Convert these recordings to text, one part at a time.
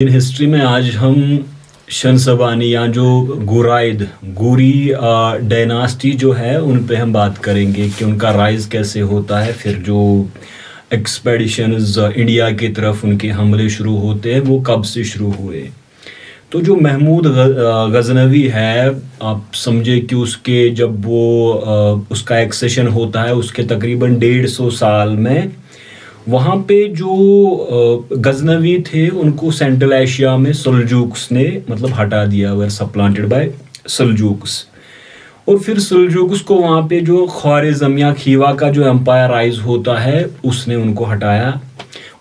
In history में आज हम शनसबानी या जो गुराइद गुरी डायनास्टी जो है उन पे हम बात करेंगे कि उनका राइज कैसे होता है। फिर जो एक्सपेडिशंस इंडिया की तरफ उनके हमले शुरू होते हैं वो कब से शुरू हुए। तो जो महमूद गजनवी है, आप समझे कि उसके जब वो उसका एक्सेशन होता है उसके तकरीबन 150 साल में वहाँ पे जो गजनवी थे उनको सेंट्रल एशिया में सल्जूक्स ने मतलब हटा दिया, वर सप्लांटेड बाय सल्जूक्स। और फिर सल्जूक्स को वहाँ पे जो ख्वारिज़म या खीवा का जो एम्पायर राइज होता है उसने उनको हटाया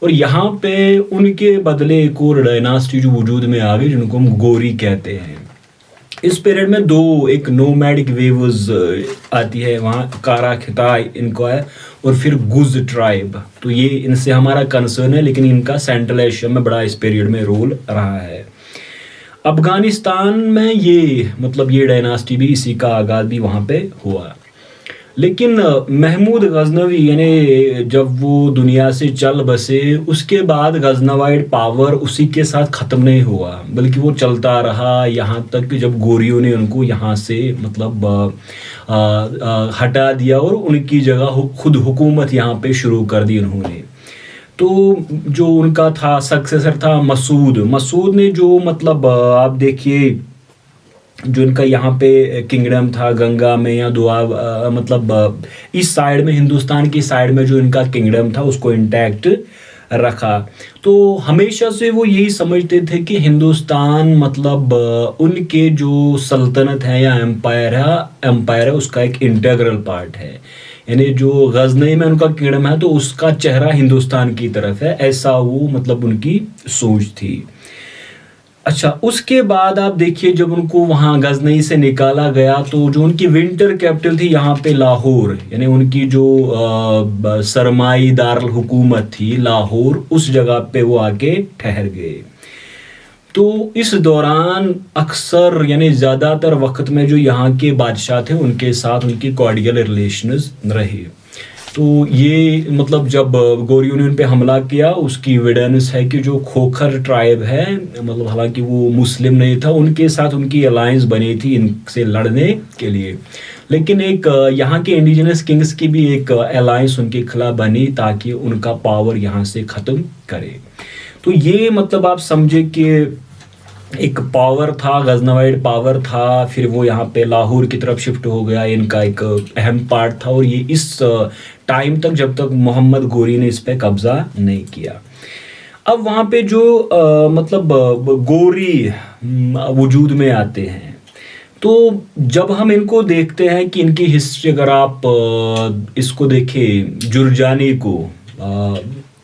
और यहाँ पे उनके बदले एक और डायनास्टी जो वजूद में आ गई जिनको हम गोरी कहते हैं। इस पीरियड में एक नोमैडिक वेव्स आती है, वहाँ कारा खिता इनको है और फिर गुज ट्राइब। तो ये इनसे हमारा कंसर्न है, लेकिन इनका सेंट्रल एशिया में बड़ा इस पीरियड में रोल रहा है। अफगानिस्तान में ये डायनास्टी भी इसी का आगाज भी वहाँ पे हुआ। लेकिन महमूद गजनवी यानी जब वो दुनिया से चल बसे उसके बाद गजनवाइड पावर उसी के साथ ख़त्म नहीं हुआ, बल्कि वो चलता रहा यहाँ तक कि जब गोरियों ने उनको यहाँ से हटा दिया और उनकी जगह खुद हुकूमत यहाँ पे शुरू कर दी उन्होंने। तो जो उनका था सक्सेसर था मसूद ने जो आप देखिए जो इनका यहाँ पे किंगडम था गंगा में या दुआ इस साइड में हिंदुस्तान की साइड में जो इनका किंगडम था उसको इंटैक्ट रखा। तो हमेशा से वो यही समझते थे कि हिंदुस्तान उनके जो सल्तनत है या एम्पायर है उसका एक इंटीग्रल पार्ट है, यानी जो गजनी में उनका किंगडम है तो उसका चेहरा हिंदुस्तान की तरफ है, ऐसा वो उनकी सोच थी। अच्छा, उसके बाद आप देखिए जब उनको वहाँ गजनी से निकाला गया तो जो उनकी विंटर कैपिटल थी यहाँ पे लाहौर, यानी उनकी जो सरमाई दारुल हुकूमत थी लाहौर, उस जगह पे वो आके ठहर गए। तो इस दौरान अक्सर यानी ज़्यादातर वक्त में जो यहाँ के बादशाह थे उनके साथ उनकी कॉर्डियल रिलेशंस रहे। तो ये जब गोरियों ने उन पे हमला किया उसकी एविडेंस है कि जो खोखर ट्राइब है हालांकि वो मुस्लिम नहीं था, उनके साथ उनकी अलायंस बनी थी इनसे लड़ने के लिए, लेकिन एक यहाँ के इंडिजिनस किंग्स की भी एक अलायंस उनके खिलाफ बनी ताकि उनका पावर यहाँ से ख़त्म करे। तो ये आप समझे कि एक पावर था, गजनवाइड पावर था, फिर वो यहाँ पे लाहौर की तरफ शिफ्ट हो गया, इनका एक अहम पार्ट था। और ये इस टाइम तक जब तक मोहम्मद गोरी ने इस पे कब्जा नहीं किया। अब वहाँ पे जो गोरी वजूद में आते हैं तो जब हम इनको देखते हैं कि इनकी हिस्ट्री अगर आप इसको देखें जुरजानी को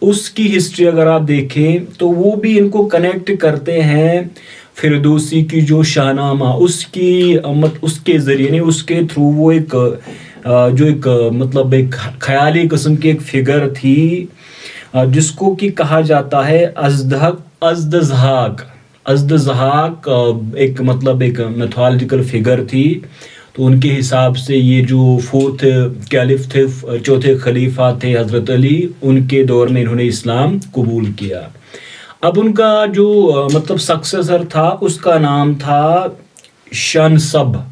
उसकी हिस्ट्री अगर आप देखें तो वो भी इनको कनेक्ट करते हैं फिरदौसी की जो शाहनामा उसके ज़रिए उसके थ्रू वो एक एक ख्याली किस्म की एक फिगर थी जिसको कि कहा जाता है अज़दज़हाक एक एक मैथोलॉजिकल फिगर थी। तो उनके हिसाब से ये जो फोर्थ कैलिफ थे, चौथे खलीफा थे हज़रत अली, उनके दौर में इन्होंने इस्लाम कबूल किया। अब उनका जो सक्सेसर था उसका नाम था शनसब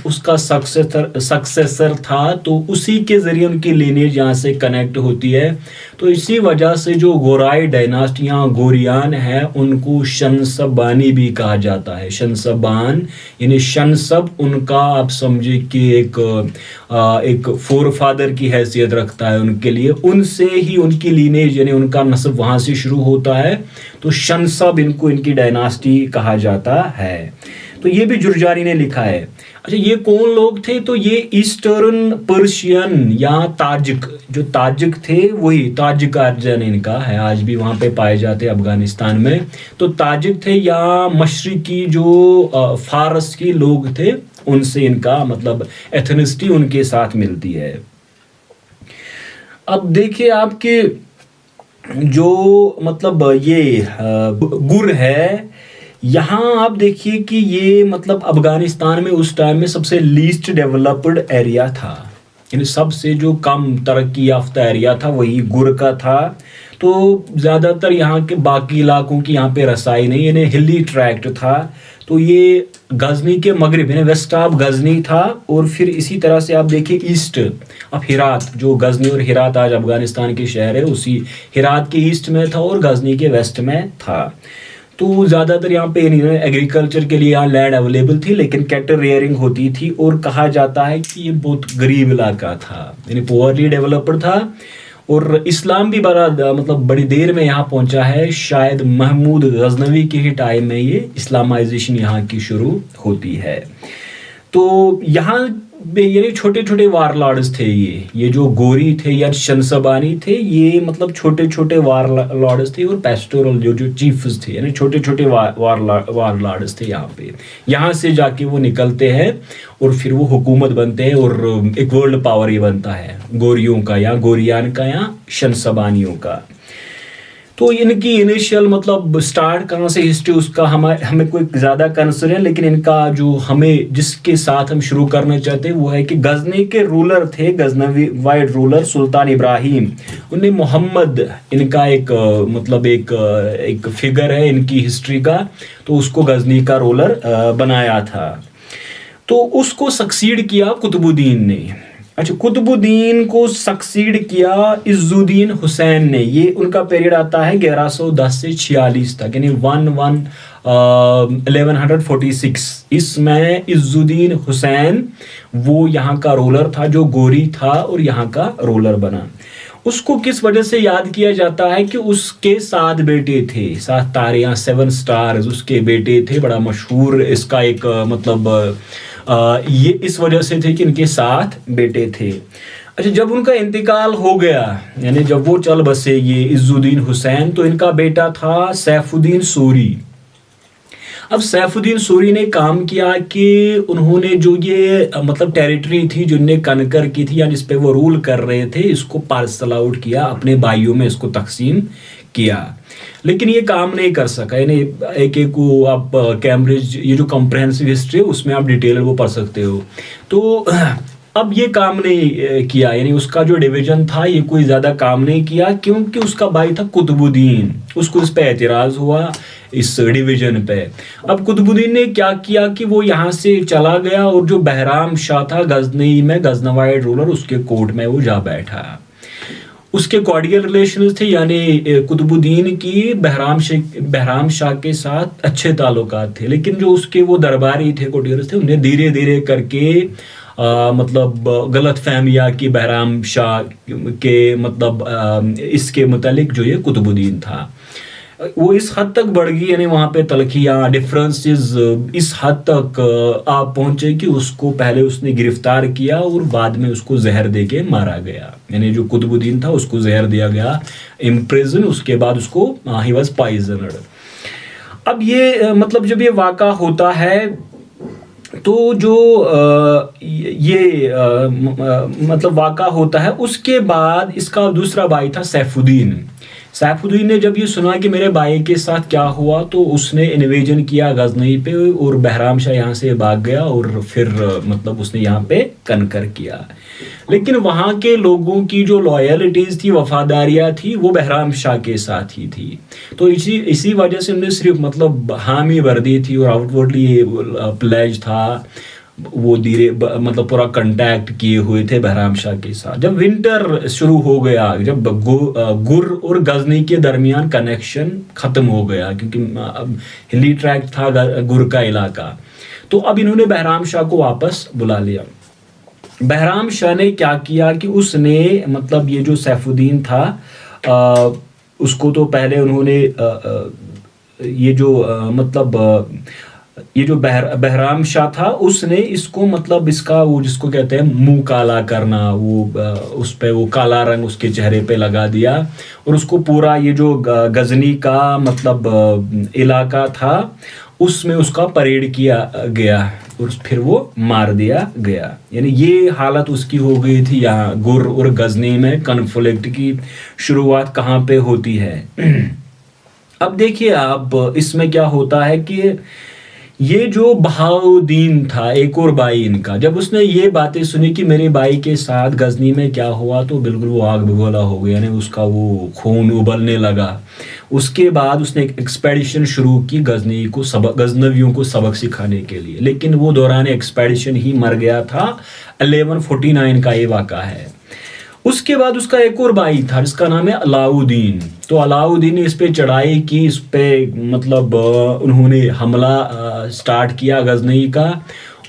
उसका सक्सेसर था। तो उसी के ज़रिए उनकी लीनेज यहाँ से कनेक्ट होती है। तो इसी वजह से जो गोराई डायनास्टी यहाँ गोरियान है उनको शनसबानी भी कहा जाता है। शनसबान यानी शनसब उनका आप समझे कि एक फोर फादर की हैसियत रखता है उनके लिए, उनसे ही उनकी लीनेज यानी उनका नस्ब वहाँ से शुरू होता है। तो शनसब इनकी डायनास्टी कहा जाता है। तो ये भी जुरजानी ने लिखा है। अच्छा, ये कौन लोग थे? तो ये ईस्टर्न पर्शियन या ताजिक थे, वही ताजिक आर्जन इनका है, आज भी वहाँ पे पाए जाते हैं अफगानिस्तान में। तो ताजिक थे या मशरिकी जो फारस के लोग थे उनसे इनका एथनिसिटी उनके साथ मिलती है। अब देखिए आपके जो ये गुर है, यहाँ आप देखिए कि ये अफगानिस्तान में उस टाइम में सबसे लीस्ट डेवलप्ड एरिया था, यानी सबसे जो कम तरक्की याफ्ता एरिया था वही गुर का था। तो ज़्यादातर यहाँ के बाकी इलाकों की यहाँ पे रसाई नहीं, यानी हिली ट्रैक्ट था। तो ये गजनी के मगरिब यानी वेस्ट ऑफ गजनी था, और फिर इसी तरह से आप देखिए ईस्ट अब हिरात, जो गजनी और हिरात आज अफगानिस्तान के शहर है, उसी हिरात के ईस्ट में था और गजनी के वेस्ट में था। तो ज़्यादातर यहाँ पे एग्रीकल्चर के लिए यहाँ लैंड अवेलेबल थी, लेकिन कैटल रेयरिंग होती थी, और कहा जाता है कि ये बहुत गरीब इलाका था, यानी पुअरली डेवलप्ड था। और इस्लाम भी बड़ा मतलब बड़ी देर में यहाँ पहुँचा है, शायद महमूद गजनवी के ही टाइम में ये इस्लामाइजेशन यहाँ की शुरू होती है। तो यहाँ यानी छोटे छोटे वारलॉर्ड्स थे, ये जो गोरी थे या शंसबानी थे, ये मतलब छोटे छोटे वारलॉर्ड्स थे, और पेस्टोरल जो चीफ्स थे यानी छोटे छोटे वारलॉर्ड्स थे यहाँ पे। यहाँ से जाके वो निकलते हैं और फिर वो हुकूमत बनते हैं, और एक वर्ल्ड पावर ये बनता है गोरियों का या गोरियान का या शंसबानियों का। तो इनकी इनिशियल मतलब स्टार्ट कहाँ से हिस्ट्री उसका हमें कोई ज़्यादा कंसर्न है, लेकिन इनका जो हमें जिसके साथ हम शुरू करना चाहते हैं वो है कि गजनी के रूलर थे, गजनवी वाइड रूलर सुल्तान इब्राहिम। उन्हें मोहम्मद इनका एक मतलब एक फिगर है इनकी हिस्ट्री का, तो उसको गजनी का रूलर बनाया था। तो उसको सक्सीड किया कुतुबुद्दीन ने। अच्छा, कुतुबुद्दीन को सक्सीड किया इज्जुद्दीन हुसैन ने। ये उनका पीरियड आता है 1110 से 46 तक, यानी 1146। इसमें इज्जुद्दीन हुसैन वो यहाँ का रूलर था, जो गोरी था और यहाँ का रूलर बना। उसको किस वजह से याद किया जाता है कि उसके 7 बेटे थे, 7 तारे या 7 स्टार्स उसके बेटे थे। बड़ा मशहूर इसका एक मतलब ये इस वजह से थे कि इनके 7 बेटे थे। अच्छा, जब उनका इंतकाल हो गया, यानी जब वो चल बसे ये इज्जुद्दीन हुसैन, तो इनका बेटा था सैफुद्दीन सूरी। अब सैफुद्दीन सूरी ने काम किया कि उन्होंने जो ये मतलब टेरिटरी थी जिनने कनकर की थी या जिस पे वो रूल कर रहे थे, इसको पार्सल आउट किया, अपने भाइयों में इसको तकसीम किया। लेकिन ये काम नहीं कर सका, यानी एक एक को आप कैम्ब्रिज ये जो कॉम्प्रहेंसिव हिस्ट्री है उसमें आप डिटेल वो पढ़ सकते हो। तो अब ये काम नहीं किया, यानी उसका जो डिवीजन था ये कोई ज़्यादा काम नहीं किया, क्योंकि उसका भाई था कुतुबुद्दीन, उसको इस पे एतराज़ हुआ इस डिवीजन पे। अब कुतुबुद्दीन ने क्या किया कि वो यहाँ से चला गया, और जो बहराम शाह था गजनी में गजनवाइड रूलर, उसके कोर्ट में वो जा बैठा। उसके कॉर्डियल रिलेशन थे, यानी कुतुबुद्दीन की बहराम शाह के साथ अच्छे ताल्लुकात थे, लेकिन जो उसके वो दरबारी थे कॉर्डियल्स थे, उन्हें धीरे धीरे करके मतलब गलत फहमिया की बहराम शाह के मतलब इसके मुतालिक जो ये कुतुबुद्दीन था वो इस हद तक बढ़ गई, यानी वहाँ पे तलखियाँ डिफरेंसेस इस हद तक आप पहुँचे कि उसको पहले उसने गिरफ्तार किया और बाद में उसको जहर दे के मारा गया। यानी जो कुतुबुद्दीन था उसको जहर दिया गया इम्प्रिजन, उसके बाद उसको ही वाज पॉइजनड। अब ये मतलब जब ये वाक़ा होता है तो जो ये मतलब वाक़ा होता है, उसके बाद इसका दूसरा भाई था सैफुद्दीन ने जब ये सुना कि मेरे भाई के साथ क्या हुआ, तो उसने इन्वेजन किया गजनी पे, और बहराम शाह यहाँ से भाग गया, और फिर मतलब उसने यहाँ पे कनकर किया। लेकिन वहाँ के लोगों की जो लॉयल्टीज थी, वफादारियाँ थी, वो बहराम शाह के साथ ही थी। तो इसी वजह से उन्हें सिर्फ मतलब हामी वर्दी थी, और आउटवर्डली ये प्लेज था, वो धीरे मतलब पूरा कांटेक्ट किए हुए थे बहराम शाह के साथ। जब विंटर शुरू हो गया, जब गुर और गजनी के दरमियान कनेक्शन ख़त्म हो गया, क्योंकि अब हिली ट्रैक था गुर का इलाका, तो अब इन्होंने बहराम शाह को वापस बुला लिया। बहराम शाह ने क्या किया कि उसने मतलब ये जो सैफुद्दीन था उसको तो पहले उन्होंने ये जो मतलब ये जो बहराम शाह था उसने इसको मतलब इसका वो जिसको कहते हैं मुंह काला करना, वो उस पे वो काला रंग उसके चेहरे पे लगा दिया, और उसको पूरा ये जो गजनी का मतलब इलाका था उसमें उसका परेड किया गया, और फिर वो मार दिया गया। यानी ये हालत उसकी हो गई थी। यहाँ गुर और गजनी में कन्फ्लिक्ट की शुरुआत कहाँ पे होती है। अब देखिए आप, इसमें क्या होता है कि ये जो बहाउद्दीन था, एक और भाई इनका, जब उसने ये बातें सुनी कि मेरे भाई के साथ गजनी में क्या हुआ, तो बिल्कुल वो आग बबूला हो गया, यानी उसका वो खून उबलने लगा। उसके बाद उसने एक एक्सपेडिशन शुरू की गजनी को गजनवियों को सबक सिखाने के लिए, लेकिन वो दौरान एक्सपेडिशन ही मर गया था। 1149 का ये वाक़ा है। उसके बाद उसका एक और भाई था जिसका नाम है अलाउद्दीन। तो अलाउद्दीन ने इस पे चढ़ाई की, इस पे मतलब उन्होंने हमला स्टार्ट किया गजनी का,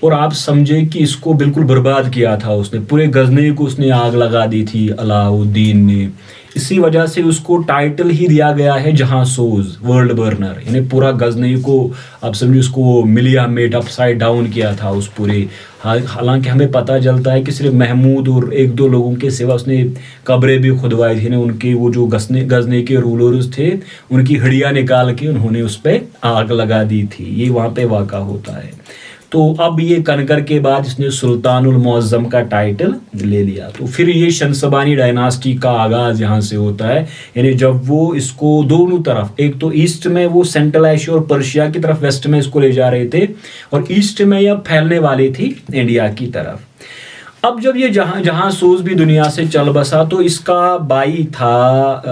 और आप समझे कि इसको बिल्कुल बर्बाद किया था उसने, पूरे गजनी को उसने आग लगा दी थी अलाउद्दीन ने। इसी वजह से उसको टाइटल ही दिया गया है जहांसोज, वर्ल्ड बर्नर, यानी पूरा गजनी को आप समझिए उसको मिलिया मेट अपसाइड डाउन किया था उस पूरे। हालांकि हमें पता चलता है कि सिर्फ महमूद और एक दो लोगों के सिवा उसने कब्रें भी खुदवाई थी ना, उनके वो जो गजनी के रूलर्स थे उनकी हड्डियां निकाल के उन्होंने उस पर आग लगा दी थी। ये वहाँ पे वाक़ा होता है। तो अब ये कनकर के बाद इसने सुल्तानुल मुअज़्ज़म का टाइटल ले लिया। तो फिर ये शंसबानी डायनास्टी का आगाज़ यहाँ से होता है, यानी जब वो इसको दोनों तरफ, एक तो ईस्ट में वो सेंट्रल एशिया और पर्शिया की तरफ, वेस्ट में इसको ले जा रहे थे, और ईस्ट में यह फैलने वाली थी इंडिया की तरफ। अब जब ये जहांसूज भी दुनिया से चल बसा, तो इसका भाई था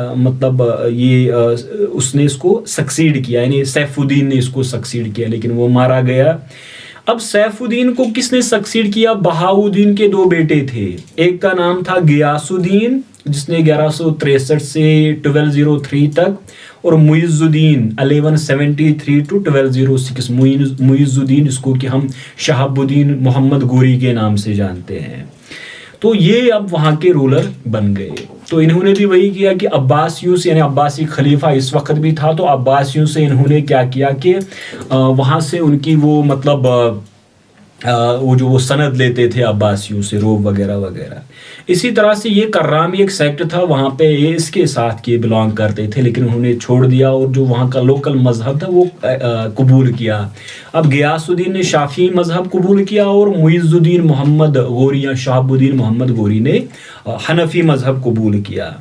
उसने इसको सक्सीड किया, यानी सैफुद्दीन ने इसको सक्सीड किया, लेकिन वो मारा गया। अब सैफुद्दीन को किसने सक्सीड किया? बहाउद्दीन के दो बेटे थे। एक का नाम था गियासुद्दीन, जिसने 1163 से 1203 तक, और मुइज़ुद्दीन 1173 to 1206। मुइज़ुद्दीन, इसको कि हम शहाबुद्दीन मोहम्मद गोरी के नाम से जानते हैं। तो ये अब वहाँ के रूलर बन गए। तो इन्होंने भी वही किया कि अब्बासियों से, यानी अब्बासी खलीफा इस वक्त भी था, तो अब्बासियों से इन्होंने क्या किया कि वहाँ से उनकी वो मतलब वो सनद लेते थे अब्बासियों से, रोब वगैरह वगैरह। इसी तरह से ये कर्रामी एक सेक्ट था वहाँ पे, ये इसके साथ ये बिलोंग करते थे, लेकिन उन्होंने छोड़ दिया और जो वहाँ का लोकल मजहब था वो कबूल किया। अब गियासुद्दीन ने शाफी मजहब कबूल किया, और मुइज़ुद्दीन मोहम्मद गोरी या शहाबुद्दीन मोहम्मद गोरी ने हनफी मजहब कबूल किया।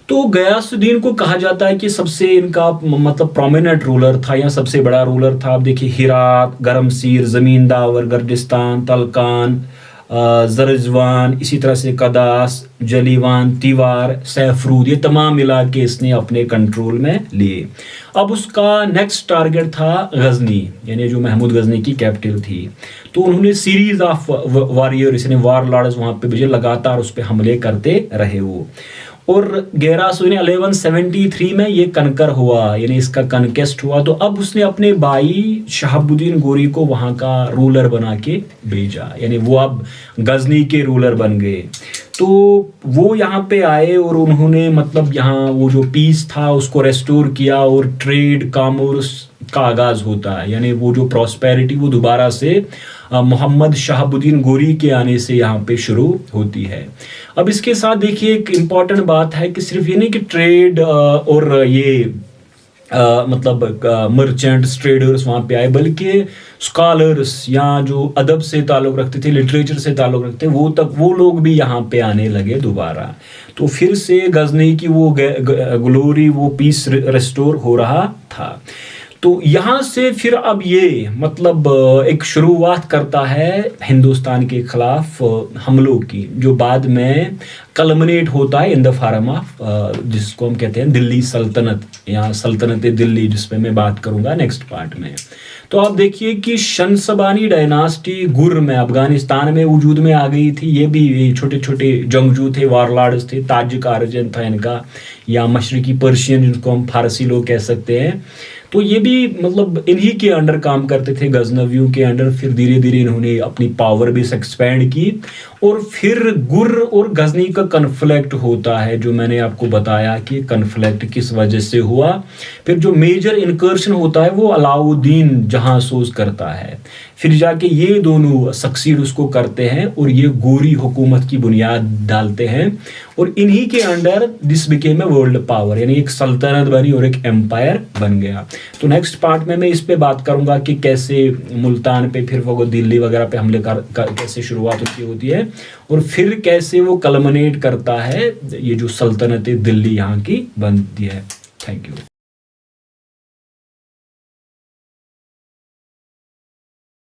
तो गयासुद्दीन को कहा जाता है कि सबसे इनका मतलब प्रोमिनेंट रूलर था या सबसे बड़ा रूलर था। आप देखिए हिरात, गरमसीर, ज़मीन दावर, गर्दिस्तान, तलकान, जरजवान, इसी तरह से कदास, जलीवान, तिवार, सैफरूद, ये तमाम इलाके इसने अपने कंट्रोल में लिए। अब उसका नेक्स्ट टारगेट था गजनी, यानी जो महमूद गजनी की कैपिटल थी। तो उन्होंने सीरीज ऑफ वॉरियर्स यानी वार लॉर्ड्स वहाँ पे भेजे, लगातार उस पर हमले करते रहे वो। और 1173 में ये कनकर हुआ, यानी इसका कनकेस्ट हुआ। तो अब उसने अपने भाई शहाबुद्दीन गोरी को वहाँ का रूलर बना के भेजा, यानी वो अब गजनी के रूलर बन गए। तो वो यहाँ पे आए और उन्होंने मतलब यहाँ वो जो पीस था उसको रेस्टोर किया, और ट्रेड कॉमर्स का आगाज़ होता है, यानी वो जो प्रॉस्पेरिटी वो दोबारा से मोहम्मद शहाबुद्दीन गोरी के आने से यहाँ पे शुरू होती है। अब इसके साथ देखिए एक इम्पॉर्टेंट बात है कि सिर्फ ये नहीं कि ट्रेड और ये मतलब मर्चेंट्स, ट्रेडर्स वहाँ पे आए, बल्कि स्कॉलर्स या जो अदब से ताल्लुक़ रखते थे, लिटरेचर से ताल्लुक़ रखते वो लोग भी यहाँ पे आने लगे दोबारा। तो फिर से गजनी की वो ग्लोरी, वो पीस रेस्टोर हो रहा था। तो यहाँ से फिर अब ये मतलब एक शुरुआत करता है हिंदुस्तान के खिलाफ हमलों की, जो बाद में कलमनेट होता है इन द फॉर्म ऑफ जिसको हम कहते हैं दिल्ली सल्तनत या सल्तनत दिल्ली, जिसपे मैं बात करूँगा नेक्स्ट पार्ट में। तो आप देखिए कि शंसबानी डायनास्टी गुर में अफगानिस्तान में वजूद में आ गई थी। ये भी छोटे छोटे जंगजू थे, वारलॉर्ड्स थे, ताजिक ऑरिजिन था इनका, या मशरकी पर्शियन जिनको हम फारसी लोग कह सकते हैं। तो ये भी मतलब इन्हीं के अंडर काम करते थे, गजनवियों के अंडर। फिर धीरे धीरे इन्होंने अपनी पावर बेस एक्सपैंड की, और फिर गुर और गजनी का कन्फ्लिक्ट होता है, जो मैंने आपको बताया कि कन्फ्लिक्ट किस वजह से हुआ। फिर जो मेजर इनकर्शन होता है वो अलाउद्दीन जहांसोज करता है, फिर जाके ये दोनों सक्सीड उसको करते हैं और ये गोरी हुकूमत की बुनियाद डालते हैं, और इन्हीं के under this became a world power, यानी एक सल्तनत बनी और एक एम्पायर बन गया। तो नेक्स्ट पार्ट में मैं इस पे बात करूंगा कि कैसे मुल्तान पे, फिर वो दिल्ली वगैरह पे हमले कैसे शुरुआत होती है, और फिर कैसे वो कलमनेट करता है ये जो सल्तनत दिल्ली यहाँ की बनती है। Thank you.